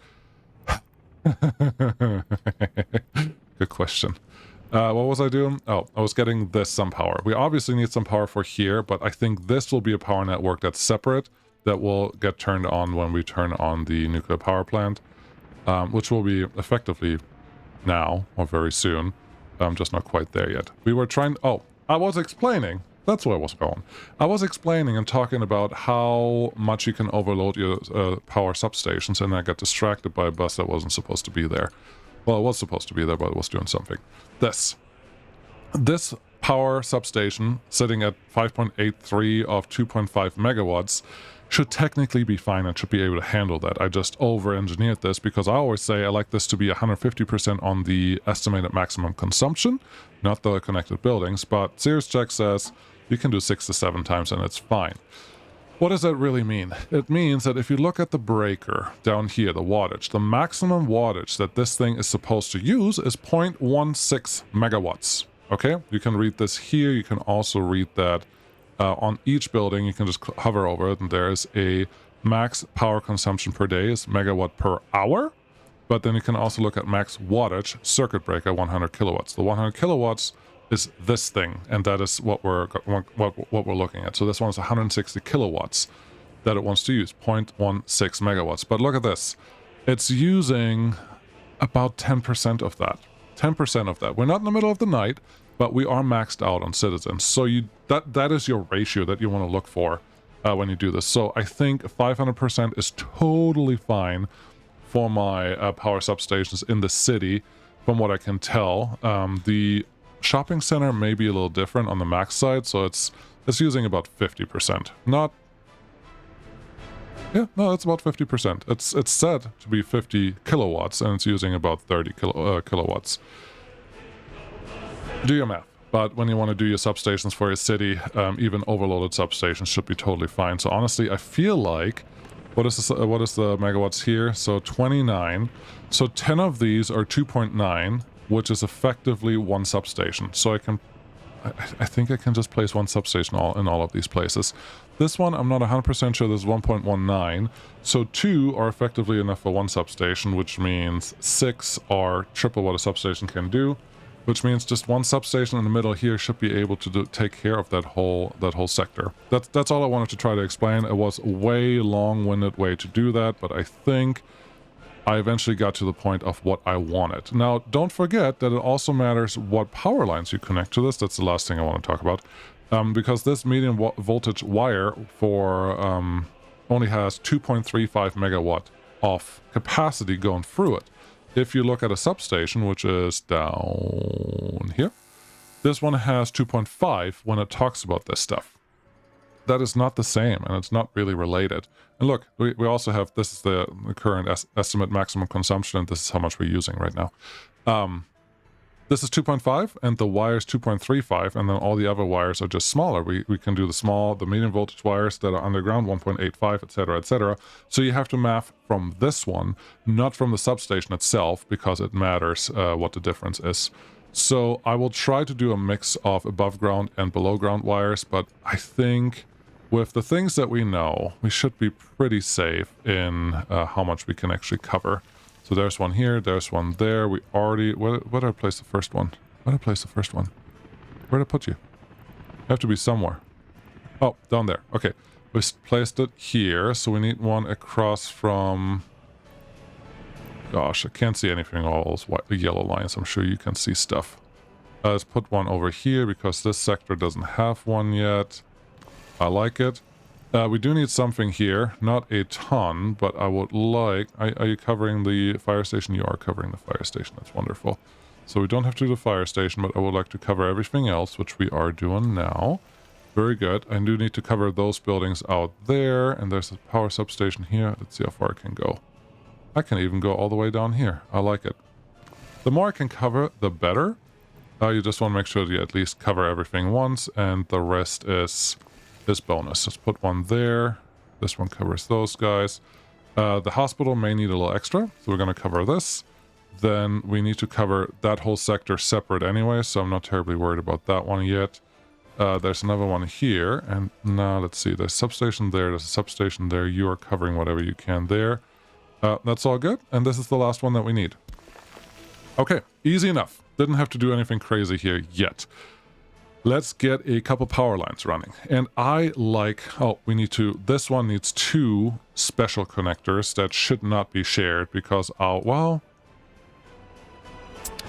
Good question. What was I doing? Oh, I was getting this some power. We obviously need some power for here, but I think this will be a power network that's separate, that will get turned on when we turn on the nuclear power plant, which will be effectively now or very soon. I'm just not quite there yet. We were trying... Oh, I was explaining. That's where I was going. I was explaining and talking about how much you can overload your power substations, and I got distracted by a bus that wasn't supposed to be there. Well, it was supposed to be there, but it was doing something. This power substation, sitting at 5.83 of 2.5 megawatts, should technically be fine and should be able to handle that. I just over-engineered this because I always say I like this to be 150% on the estimated maximum consumption, not the connected buildings, but Series Check says you can do 6 to 7 times and it's fine. What does that really mean? It means that if you look at the breaker down here, the wattage, the maximum wattage that this thing is supposed to use is 0.16 megawatts. Okay, you can read this here. You can also read that on each building. You can just hover over it, and there's a max power consumption per day is megawatt per hour. But then you can also look at max wattage, circuit breaker, 100 kilowatts. The 100 kilowatts is this thing, and that is what we're looking at. So this one is 160 kilowatts that it wants to use, 0.16 megawatts. But look at this. It's using about 10% of that. 10% of that. We're not in the middle of the night, but we are maxed out on citizens. So that is your ratio that you want to look for when you do this. So I think 500% is totally fine for my power substations in the city, from what I can tell. The shopping center may be a little different on the max side, so it's using about 50%. It's about 50%. It's said to be 50 kilowatts, and it's using about 30 kilowatts. Do your math. But when you want to do your substations for your city, even overloaded substations should be totally fine. So honestly, I feel like, what is the megawatts here? So 29. So 10 of these are 2.9, which is effectively one substation. So I think I can just place one substation in all of these places. This one, I'm not 100% sure. This is 1.19. So 2 are effectively enough for one substation, which means 6 are triple what a substation can do, which means just one substation in the middle here should be able to take care of that whole sector. That's all I wanted to try to explain. It was a way long-winded way to do that, but I think I eventually got to the point of what I wanted. Now, don't forget that it also matters what power lines you connect to this. That's the last thing I want to talk about. Because this medium voltage wire for only has 2.35 megawatt of capacity going through it. If you look at a substation, which is down here, this one has 2.5 when it talks about this stuff. That is not the same, and it's not really related. And look, we also have, this is the current estimate maximum consumption, and this is how much we're using right now. This is 2.5, and the wire is 2.35, and then all the other wires are just smaller. We can do the medium voltage wires that are underground, 1.85, etc., etc. So you have to math from this one, not from the substation itself, because it matters what the difference is. So I will try to do a mix of above ground and below ground wires, but I think with the things that we know, we should be pretty safe in how much we can actually cover. So there's one here, there's one there. We already... Where did I place the first one? Where did I place the first one? Where did I put you? You have to be somewhere. Oh, down there. Okay. We placed it here, so we need one across from... Gosh, I can't see anything. All those yellow lines. I'm sure you can see stuff. Let's put one over here, because this sector doesn't have one yet. I like it. We do need something here, not a ton, but I would like... Are you covering the fire station? You are covering the fire station. That's wonderful. So we don't have to do the fire station, but I would like to cover everything else, which we are doing now. Very good. I do need to cover those buildings out there, and there's a power substation here. Let's see how far I can go. I can even go all the way down here. I like it. The more I can cover, the better. You just want to make sure that you at least cover everything once, and the rest is... this bonus. Let's put one there. This one covers those guys. The hospital may need a little extra, so we're going to cover this. Then we need to cover that whole sector separate anyway, so I'm not terribly worried about that one yet. There's another one here, and now let's see. There's a substation there, there's a substation there. You are covering whatever you can there. That's all good, and this is the last one that we need. Okay, easy enough. Didn't have to do anything crazy here yet. Let's get a couple power lines running. And I like... Oh, we need to... This one needs 2 special connectors that should not be shared because I'll... Well...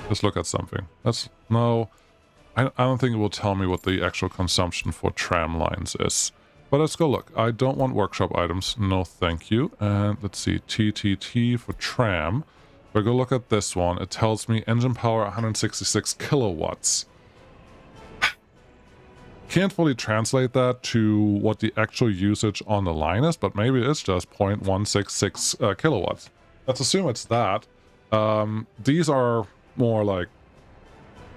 Let's look at something. No... I don't think it will tell me what the actual consumption for tram lines is. But let's go look. I don't want workshop items. No, thank you. And let's see. TTT for tram. If I go look at this one, it tells me engine power 166 kilowatts. Can't fully translate that to what the actual usage on the line is, but maybe it's just 0.166 kilowatts. Let's assume it's that. These are more like,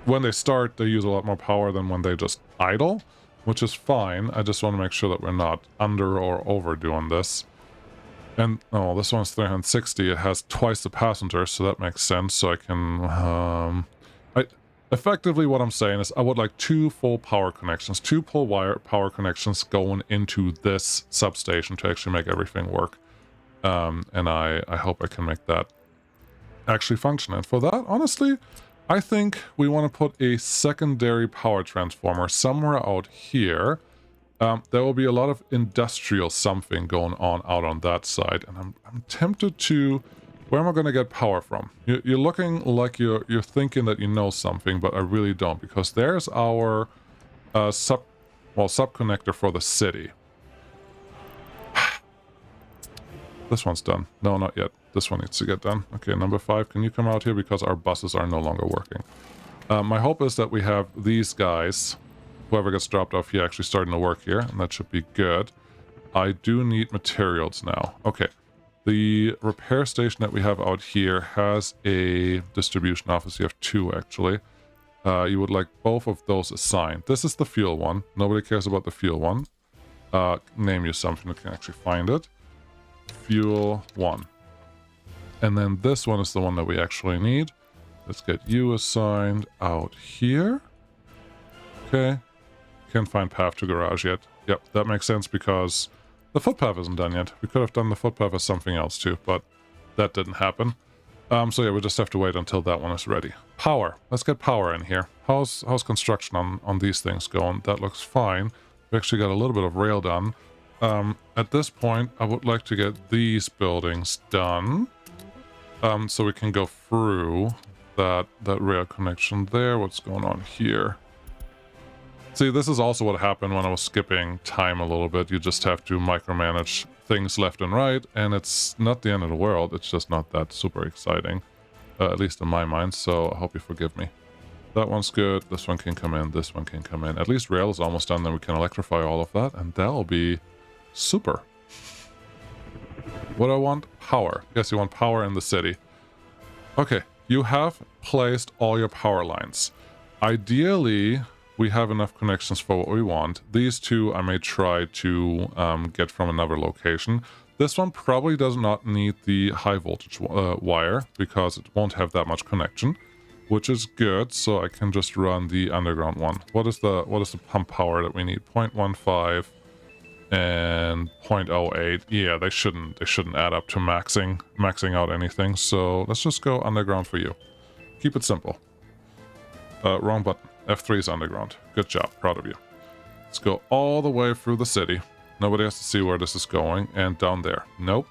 when they start, they use a lot more power than when they just idle, which is fine. I just want to make sure that we're not under or overdoing this. And, oh, this one's 360. It has twice the passengers, so that makes sense. So I can, effectively, what I'm saying is I would like 2 full power connections, 2 pull wire power connections going into this substation to actually make everything work. And I hope I can make that actually function. And for that, honestly, I think we want to put a secondary power transformer somewhere out here. There will be a lot of industrial something going on out on that side. And I'm tempted to... Where am I going to get power from? You're looking like you're thinking that you know something, but I really don't, because there's our sub-connector for the city. This one's done. No, not yet. This one needs to get done. Okay, number 5, can you come out here, because our buses are no longer working. My hope is that we have these guys, whoever gets dropped off here, actually starting to work here, and that should be good. I do need materials now. Okay. The repair station that we have out here has a distribution office. You have 2, actually. You would like both of those assigned. This is the fuel one. Nobody cares about the fuel one. Name you something that can actually find it. Fuel 1. And then this one is the one that we actually need. Let's get you assigned out here. Okay. Can't find path to garage yet. Yep, that makes sense because... the footpath isn't done yet. We could have done the footpath as something else too, but that didn't happen. So yeah, we just have to wait until that one is ready. Power. Let's get power in here. How's construction on these things going? That looks fine. We actually got a little bit of rail done. At this point, I would like to get these buildings done. So we can go through that rail connection there. What's going on here? See, this is also what happened when I was skipping time a little bit. You just have to micromanage things left and right, and it's not the end of the world. It's just not that super exciting, at least in my mind, so I hope you forgive me. That one's good. This one can come in. This one can come in. At least rail is almost done, then we can electrify all of that, and that'll be super. What do I want? Power. Yes, you want power in the city. Okay, you have placed all your power lines. Ideally, we have enough connections for what we want. These two I may try to get from another location. This one probably does not need the high voltage wire because it won't have that much connection, which is good. So I can just run the underground one. What is the pump power that we need? 0.15 and 0.08. Yeah, they shouldn't add up to maxing out anything. So let's just go underground for you. Keep it simple. Wrong button. F3 is underground. Good job. Proud of you. Let's go all the way through the city. Nobody has to see where this is going. And down there. Nope.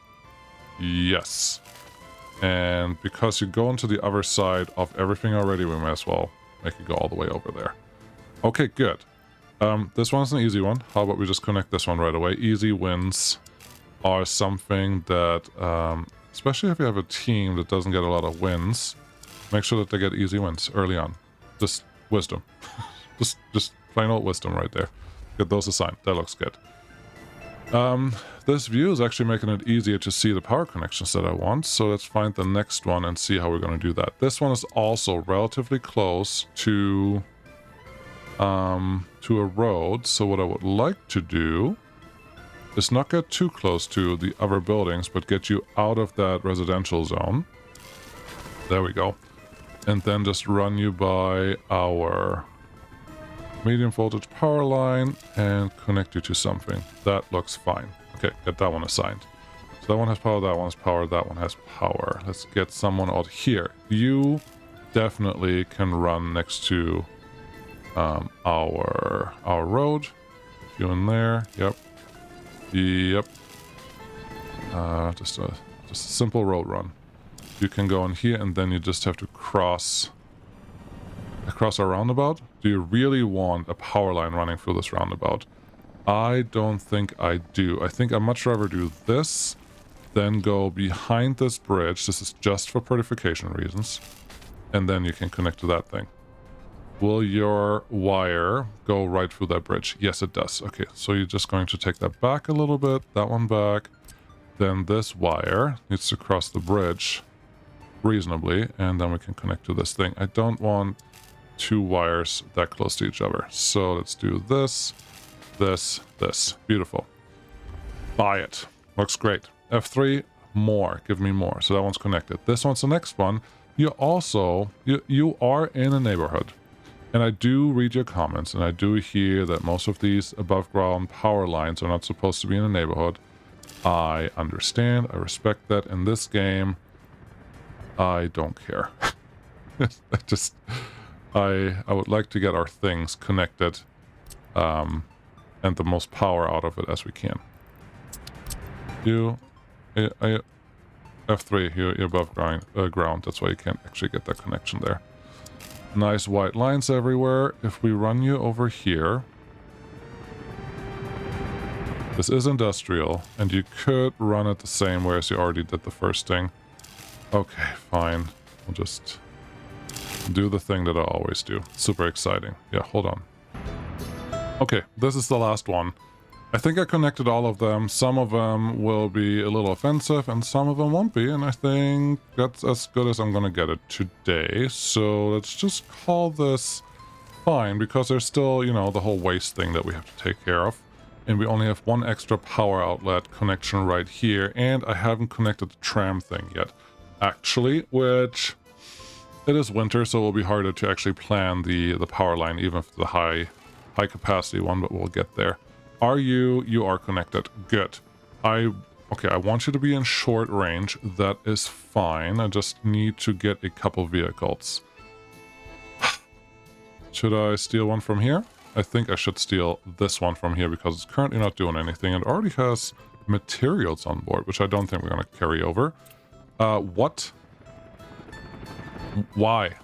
Yes. And because you go into the other side of everything already, we may as well make it go all the way over there. Okay, good. This one's an easy one. How about we just connect this one right away? Easy wins are something that, especially if you have a team that doesn't get a lot of wins, make sure that they get easy wins early on. Just wisdom. just plain old wisdom right there. Get those assigned. That looks good. This view is actually making it easier to see the power connections that I want. So let's find the next one and see how we're going to do that. This one is also relatively close to a road. So what I would like to do is not get too close to the other buildings, but get you out of that residential zone. There we go. And then just run you by our medium voltage power line and connect you to something. That looks fine. Okay, get that one assigned. So that one has power, that one has power, that one has power. Let's get someone out here. You definitely can run next to our road. You in there? Yep. Yep. Just a simple road run. You can go in here and then you just have to cross across our roundabout. Do you really want a power line running through this roundabout? I don't think I do. I think I'd much rather do this than go behind this bridge. This is just for beautification reasons. And then you can connect to that thing. Will your wire go right through that bridge? Yes, it does. Okay, so you're just going to take that back a little bit, that one back. Then this wire needs to cross the bridge reasonably, and then we can connect to this thing. I don't want two wires that close to each other. So let's do this, this. Beautiful. Buy it. Looks great. F3, more. Give me more. So that one's connected. This one's the next one. You also, you are in a neighborhood. And I do read your comments, and I do hear that most of these above ground power lines are not supposed to be in a neighborhood. I understand. I respect that. In this game, I don't care. I would like to get our things connected and the most power out of it as we can. F3, you're above ground. That's why you can't actually get that connection there. Nice white lines everywhere. If we run you over here, this is industrial, and you could run it the same way as you already did the first thing. Okay, fine. We'll just do the thing that I always do. Super exciting. Yeah, hold on. Okay, this is the last one. I think I connected all of them. Some of them will be a little offensive and some of them won't be. And I think that's as good as I'm going to get it today. So let's just call this fine because there's still, you know, the whole waste thing that we have to take care of. And we only have one extra power outlet connection right here. And I haven't connected the tram thing yet, actually, which it is winter, so it will be harder to actually plan the power line, even for the high capacity one, but we'll get there. You are connected. Good. I Okay, I want you to be in short range. That is fine. I just need to get a couple vehicles. Should I steal one from here? I think I should steal this one from here because it's currently not doing anything. It already has materials on board, which I don't think we're going to carry over. What? Why?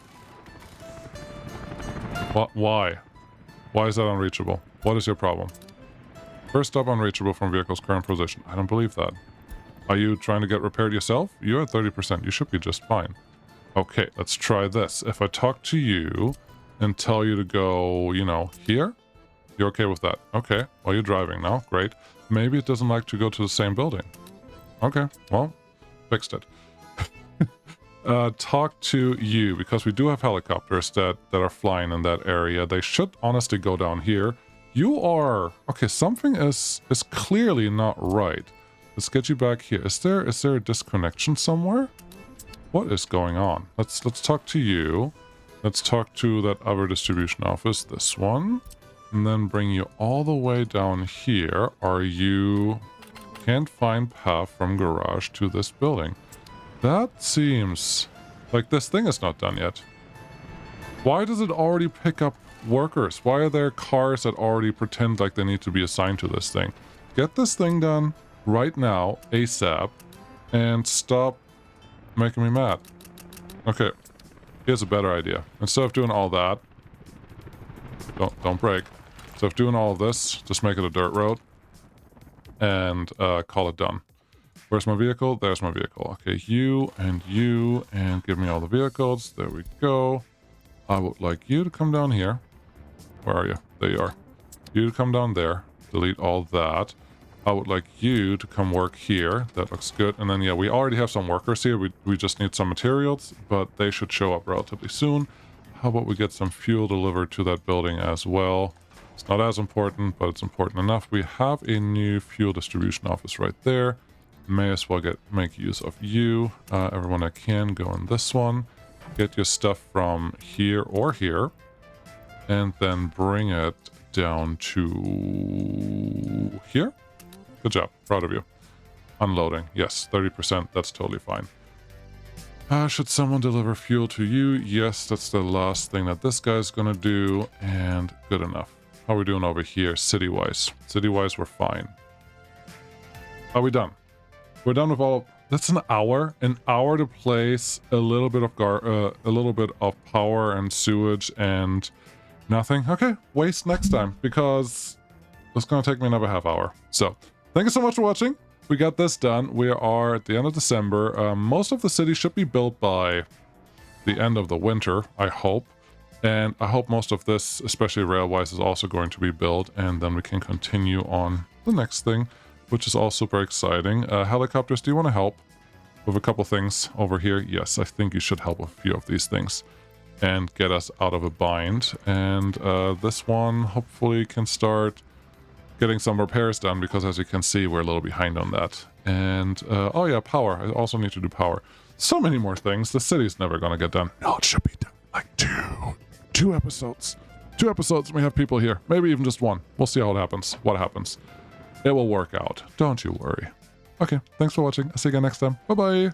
What? Why? Why is that unreachable? What is your problem? First up, unreachable from vehicle's current position. I don't believe that. Are you trying to get repaired yourself? You're at 30%. You should be just fine. Okay, let's try this. If I talk to you and tell you to go, you know, here? You're okay with that? Okay. Well, you're driving now. Great. Maybe it doesn't like to go to the same building. Okay. Well, fixed it. Talk to you, because we do have helicopters that are flying in that area. They should honestly go down here. You are... Okay, something is clearly not right. Let's get you back here. Is there a disconnection somewhere? What is going on? Let's talk to you. Let's talk to that other distribution office, this one. And then bring you all the way down here. Are you... Can't find path from garage to this building. That seems like this thing is not done yet. Why does it already pick up workers? Why are there cars that already pretend like they need to be assigned to this thing? Get this thing done right now, ASAP, and stop making me mad. Okay, here's a better idea. Instead of doing all that, don't break. Instead of doing all of this, just make it a dirt road and call it done. Where's my vehicle? There's my vehicle. Okay, you, and give me all the vehicles. There we go. I would like you to come down here. Where are you? There you are. You to come down there. Delete all that. I would like you to come work here. That looks good. And then, yeah, we already have some workers here. We just need some materials, but they should show up relatively soon. How about we get some fuel delivered to that building as well? It's not as important, but it's important enough. We have a new fuel distribution office right there. May as well make use of you. Everyone that can go in this one. Get your stuff from here or here. And then bring it down to here. Good job. Proud of you. Unloading. Yes, 30%. That's totally fine. Should someone deliver fuel to you? Yes, that's the last thing that this guy's gonna do. And good enough. How are we doing over here, city-wise? City-wise, we're fine. Are we done? We're done with all. That's an hour to place a little bit of power and sewage and nothing. Okay, waste next time because it's gonna take me another half hour. So thank you so much for watching. We got this done. We are at the end of December. Most of the city should be built by the end of the winter, I hope. And I hope most of this, especially rail-wise, is also going to be built, and then we can continue on the next thing, which is all super exciting. Helicopters, do you want to help with a couple things over here? Yes, I think you should help with a few of these things and get us out of a bind. And this one hopefully can start getting some repairs done, because as you can see, we're a little behind on that. And, oh yeah, power. I also need to do power. So many more things. The city's never going to get done. No, it should be done. Like two episodes. 2 episodes, and we have people here. Maybe even just 1. We'll see how it happens. What happens. It will work out. Don't you worry. Okay, thanks for watching. I'll see you again next time. Bye-bye.